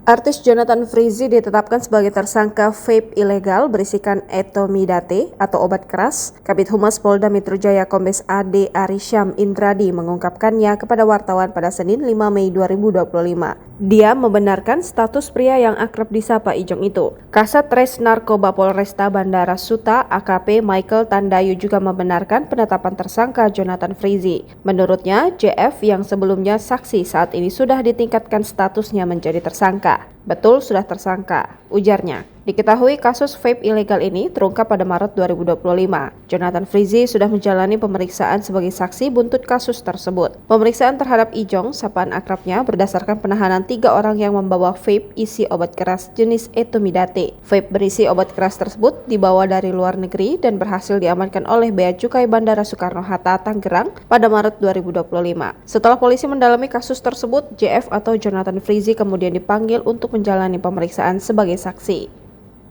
Artis Jonathan Frizzy ditetapkan sebagai tersangka vape ilegal berisikan etomidate atau obat keras. Kabid Humas Polda Metro Jaya Kombes AD Arisyam Indradi mengungkapkannya kepada wartawan pada Senin 5 Mei 2025. Dia membenarkan status pria yang akrab disapa Ijong itu. Kasat Res Narkoba Polresta Bandara Suta AKP Michael Tandayu juga membenarkan penetapan tersangka Jonathan Frizzy. Menurutnya, JF yang sebelumnya saksi saat ini sudah ditingkatkan statusnya menjadi tersangka. Betul sudah tersangka, ujarnya. Diketahui kasus vape ilegal ini terungkap pada Maret 2025. Jonathan Frizzy sudah menjalani pemeriksaan sebagai saksi buntut kasus tersebut. Pemeriksaan terhadap Ijong, sapaan akrabnya, berdasarkan penahanan 3 orang yang membawa vape isi obat keras jenis etomidate. Vape berisi obat keras tersebut dibawa dari luar negeri dan berhasil diamankan oleh Bea Cukai Bandara Soekarno-Hatta, Tangerang pada Maret 2025. Setelah polisi mendalami kasus tersebut, JF atau Jonathan Frizzy kemudian dipanggil untuk menjalani pemeriksaan sebagai saksi.